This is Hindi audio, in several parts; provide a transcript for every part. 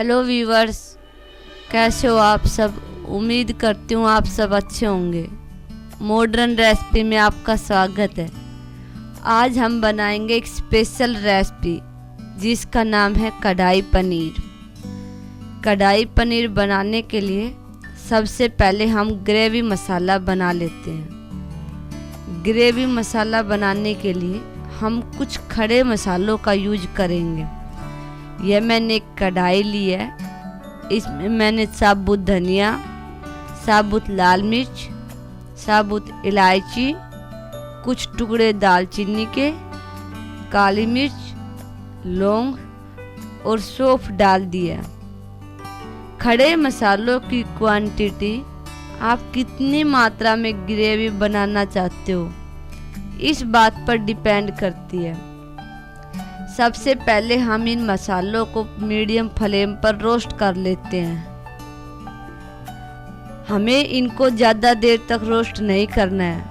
हेलो व्यूवर्स, कैसे हो आप सब। उम्मीद करती हूँ आप सब अच्छे होंगे। मॉडर्न रेसिपी में आपका स्वागत है। आज हम बनाएंगे एक स्पेशल रेसिपी जिसका नाम है कढ़ाई पनीर। कढ़ाई पनीर बनाने के लिए सबसे पहले हम ग्रेवी मसाला बना लेते हैं। ग्रेवी मसाला बनाने के लिए हम कुछ खड़े मसालों का यूज करेंगे। यह मैंने एक कढ़ाई ली है। इसमें मैंने साबुत धनिया, साबुत लाल मिर्च, साबुत इलायची, कुछ टुकड़े दालचीनी के, काली मिर्च, लौंग और सौंफ डाल दिया। खड़े मसालों की क्वांटिटी आप कितनी मात्रा में ग्रेवी बनाना चाहते हो इस बात पर डिपेंड करती है। सबसे पहले हम इन मसालों को मीडियम फ्लेम पर रोस्ट कर लेते हैं। हमें इनको ज़्यादा देर तक रोस्ट नहीं करना है,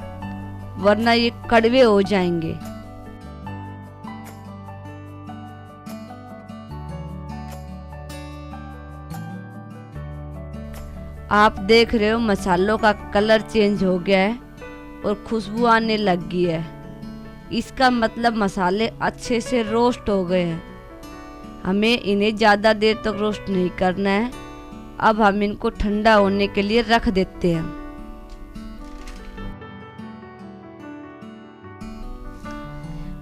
वरना ये कड़वे हो जाएंगे। आप देख रहे हो मसालों का कलर चेंज हो गया है और खुशबू आने लग गई है। इसका मतलब मसाले अच्छे से रोस्ट हो गए हैं। हमें इन्हें ज़्यादा देर तक रोस्ट नहीं करना है। अब हम इनको ठंडा होने के लिए रख देते हैं।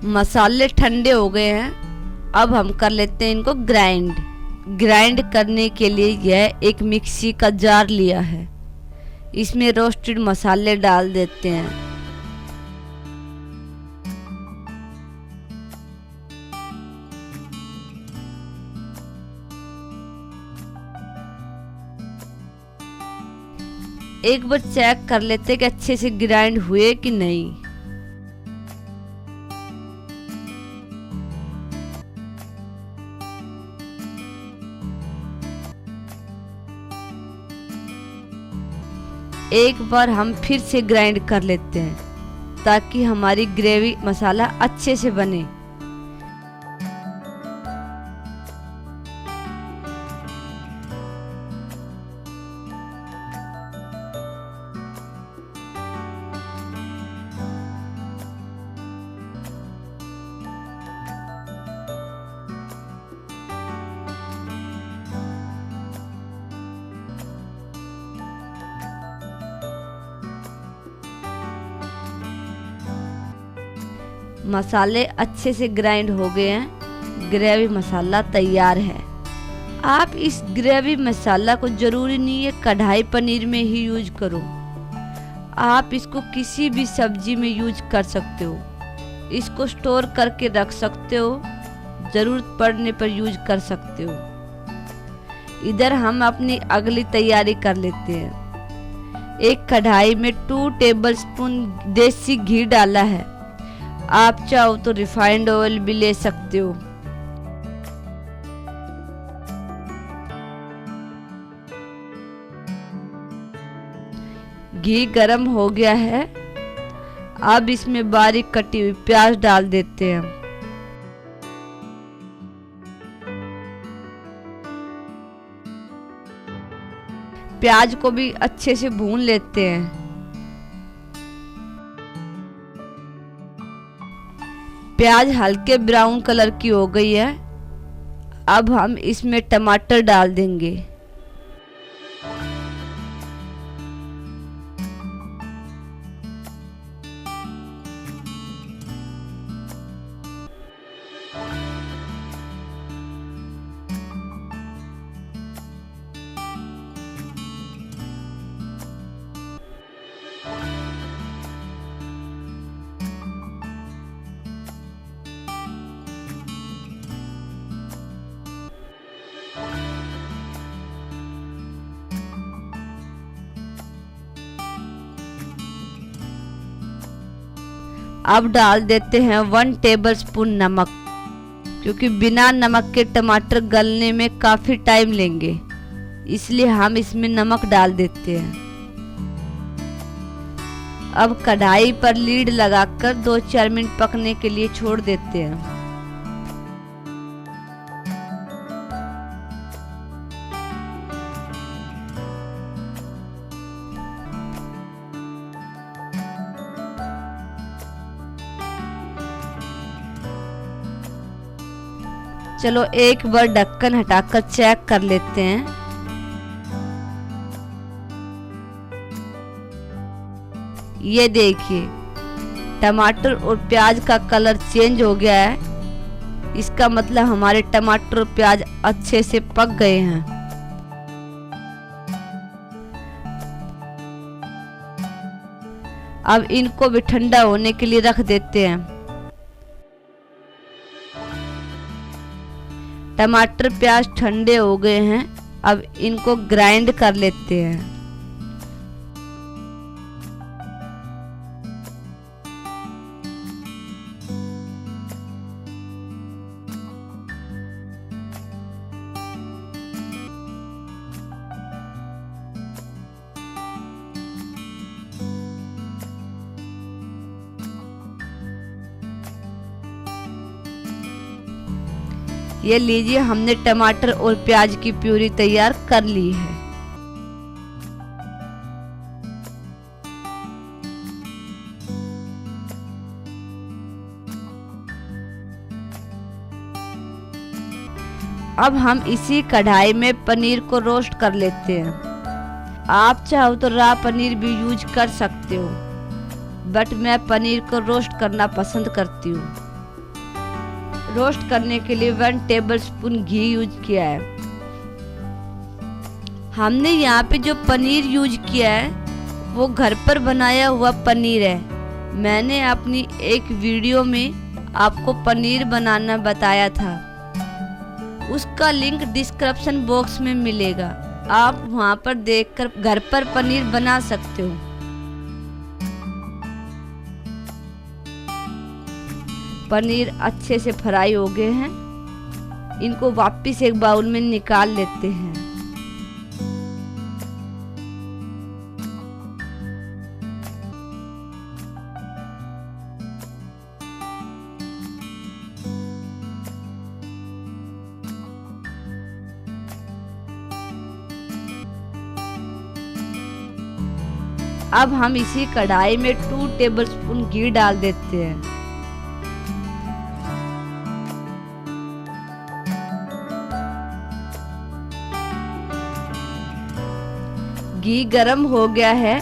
मसाले ठंडे हो गए हैं। अब हम कर लेते हैं इनको ग्राइंड करने के लिए यह एक मिक्सी का जार लिया है। इसमें रोस्टेड मसाले डाल देते हैं। एक बार चेक कर लेते हैं कि अच्छे से ग्राइंड हुए कि नहीं। एक बार हम फिर से ग्राइंड कर लेते हैं ताकि हमारी ग्रेवी मसाला अच्छे से बने। मसाले अच्छे से ग्राइंड हो गए हैं। ग्रेवी मसाला तैयार है। आप इस ग्रेवी मसाला को जरूरी नहीं है कढ़ाई पनीर में ही यूज करो। आप इसको किसी भी सब्जी में यूज कर सकते हो। इसको स्टोर करके रख सकते हो, ज़रूरत पड़ने पर यूज कर सकते हो। इधर हम अपनी अगली तैयारी कर लेते हैं। एक कढ़ाई में 2 टेबलस्पून देसी घी डाला है। आप चाहो तो रिफाइंड ऑयल भी ले सकते हो। घी गरम हो गया है। अब इसमें बारीक कटी हुई प्याज डाल देते हैं। प्याज को भी अच्छे से भून लेते हैं। प्याज हल्के ब्राउन कलर की हो गई है। अब हम इसमें टमाटर डाल देंगे। अब डाल देते हैं 1 टेबलस्पून नमक, क्योंकि बिना नमक के टमाटर गलने में काफ़ी टाइम लेंगे, इसलिए हम इसमें नमक डाल देते हैं। अब कढ़ाई पर लीड लगाकर 2-4 मिनट पकने के लिए छोड़ देते हैं। चलो एक बार ढक्कन हटाकर चेक कर लेते हैं। ये देखिए टमाटर और प्याज का कलर चेंज हो गया है। इसका मतलब हमारे टमाटर और प्याज अच्छे से पक गए हैं। अब इनको भी ठंडा होने के लिए रख देते हैं। टमाटर प्याज ठंडे हो गए हैं। अब इनको ग्राइंड कर लेते हैं। ये लीजिए हमने टमाटर और प्याज की प्यूरी तैयार कर ली है। अब हम इसी कढ़ाई में पनीर को रोस्ट कर लेते हैं। आप चाहो तो रॉ पनीर भी यूज कर सकते हो, बट मैं पनीर को रोस्ट करना पसंद करती हूँ। रोस्ट करने के लिए 1 टेबलस्पून घी यूज किया है। हमने यहाँ पे जो पनीर यूज किया है वो घर पर बनाया हुआ पनीर है। मैंने अपनी एक वीडियो में आपको पनीर बनाना बताया था, उसका लिंक डिस्क्रिप्शन बॉक्स में मिलेगा। आप वहाँ पर देखकर घर पर पनीर बना सकते हो। पनीर अच्छे से फ्राई हो गए हैं। इनको वापस एक बाउल में निकाल लेते हैं। अब हम इसी कढ़ाई में 2 टेबलस्पून घी डाल देते हैं। घी गरम हो गया है।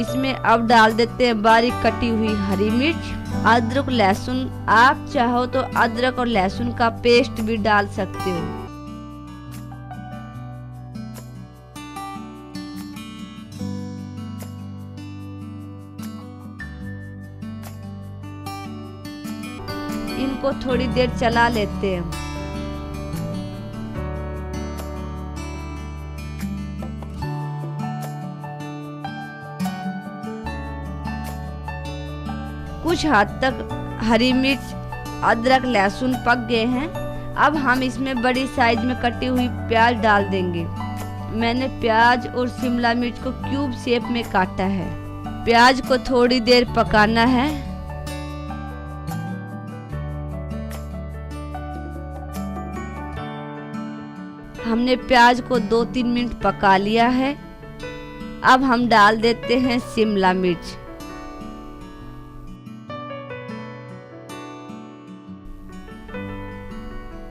इसमें अब डाल देते हैं बारीक कटी हुई हरी मिर्च, अदरक लहसुन। आप चाहो तो अदरक और लहसुन का पेस्ट भी डाल सकते हो। इनको थोड़ी देर चला लेते हैं। कुछ हद तक हरी मिर्च, अदरक, लहसुन पक गए हैं। अब हम इसमें बड़ी साइज में कटी हुई प्याज डाल देंगे। मैंने प्याज और शिमला मिर्च को क्यूब शेप में काटा है। प्याज को थोड़ी देर पकाना है। हमने प्याज को 2-3 मिनट पका लिया है। अब हम डाल देते हैं शिमला मिर्च।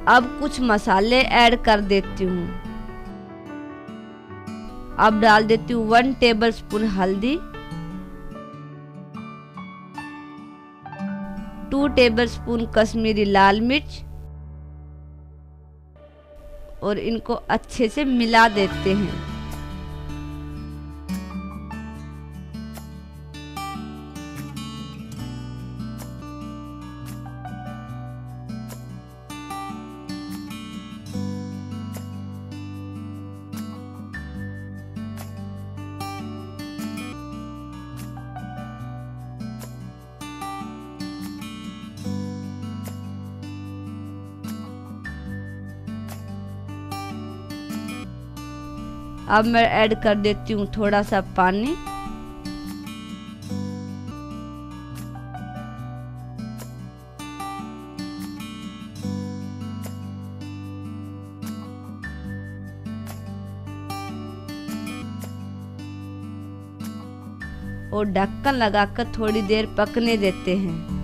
अब कुछ मसाले ऐड कर देती हूँ। अब डाल देती हूँ 1 टेबलस्पून हल्दी, 2 टेबलस्पून कश्मीरी लाल मिर्च और इनको अच्छे से मिला देते हैं। अब मैं ऐड कर देती हूँ थोड़ा सा पानी। और ढक्कन लगाकर थोड़ी देर पकने देते हैं।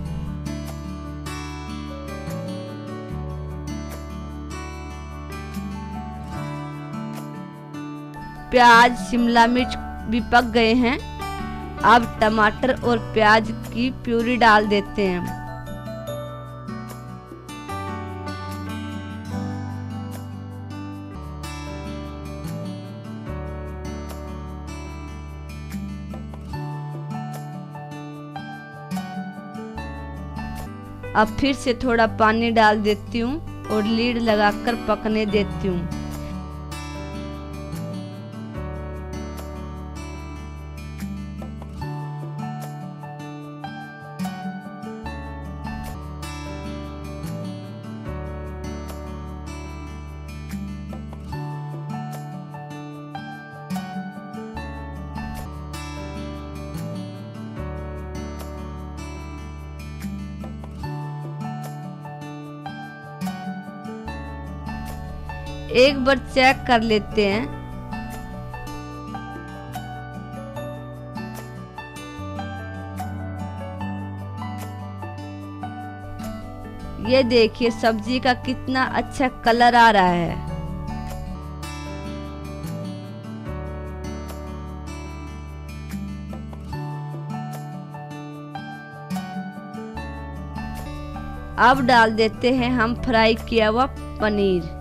प्याज शिमला मिर्च भी पक गए हैं। अब टमाटर और प्याज की प्यूरी डाल देते हैं। अब फिर से थोड़ा पानी डाल देती हूँ और लीड लगाकर पकने देती हूँ। एक बार चेक कर लेते हैं। ये देखिए सब्जी का कितना अच्छा कलर आ रहा है। अब डाल देते हैं हम फ्राई किया हुआ पनीर।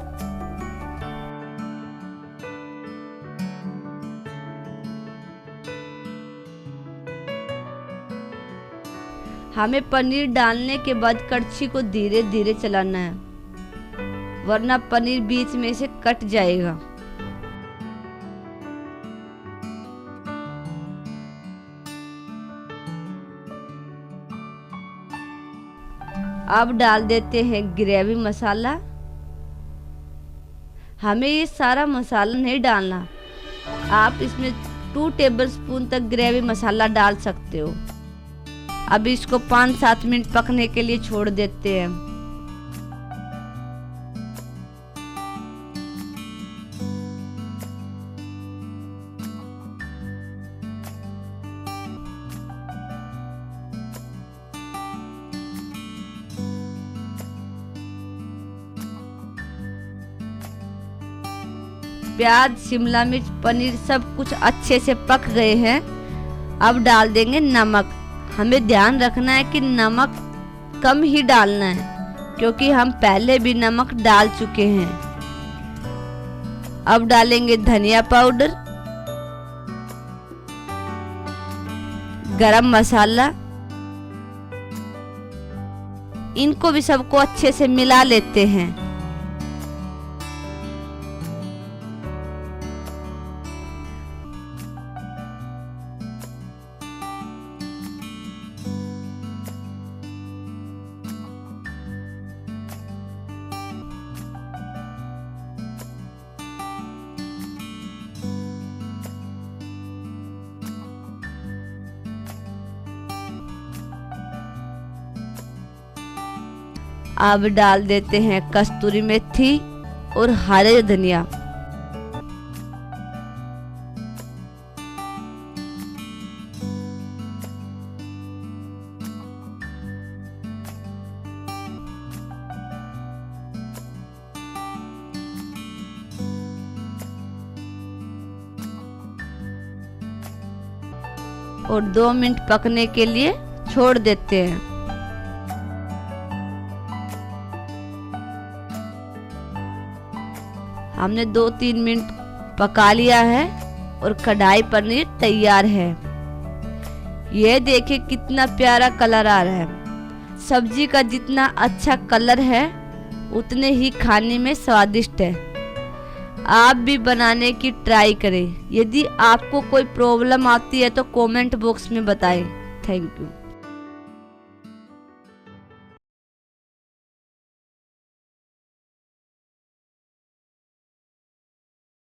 हमें पनीर डालने के बाद कड़छी को धीरे धीरे चलाना है, वरना पनीर बीच में से कट जाएगा। अब डाल देते हैं ग्रेवी मसाला। हमें ये सारा मसाला नहीं डालना, आप इसमें 2 टेबलस्पून तक ग्रेवी मसाला डाल सकते हो। अब इसको 5-7 मिनट पकने के लिए छोड़ देते हैं। प्याज शिमला मिर्च पनीर सब कुछ अच्छे से पक गए हैं। अब डाल देंगे नमक। हमें ध्यान रखना है कि नमक कम ही डालना है, क्योंकि हम पहले भी नमक डाल चुके हैं। अब डालेंगे धनिया पाउडर, गरम मसाला। इनको भी सबको अच्छे से मिला लेते हैं। अब डाल देते हैं कस्तूरी मेथी और हरे धनिया। और 2 मिनट पकने के लिए छोड़ देते हैं। हमने 2-3 मिनट पका लिया है और कढ़ाई पनीर तैयार है। यह देखिए कितना प्यारा कलर आ रहा है। सब्जी का जितना अच्छा कलर है उतने ही खाने में स्वादिष्ट है। आप भी बनाने की ट्राई करें। यदि आपको कोई प्रॉब्लम आती है तो कमेंट बॉक्स में बताएं। Thank you.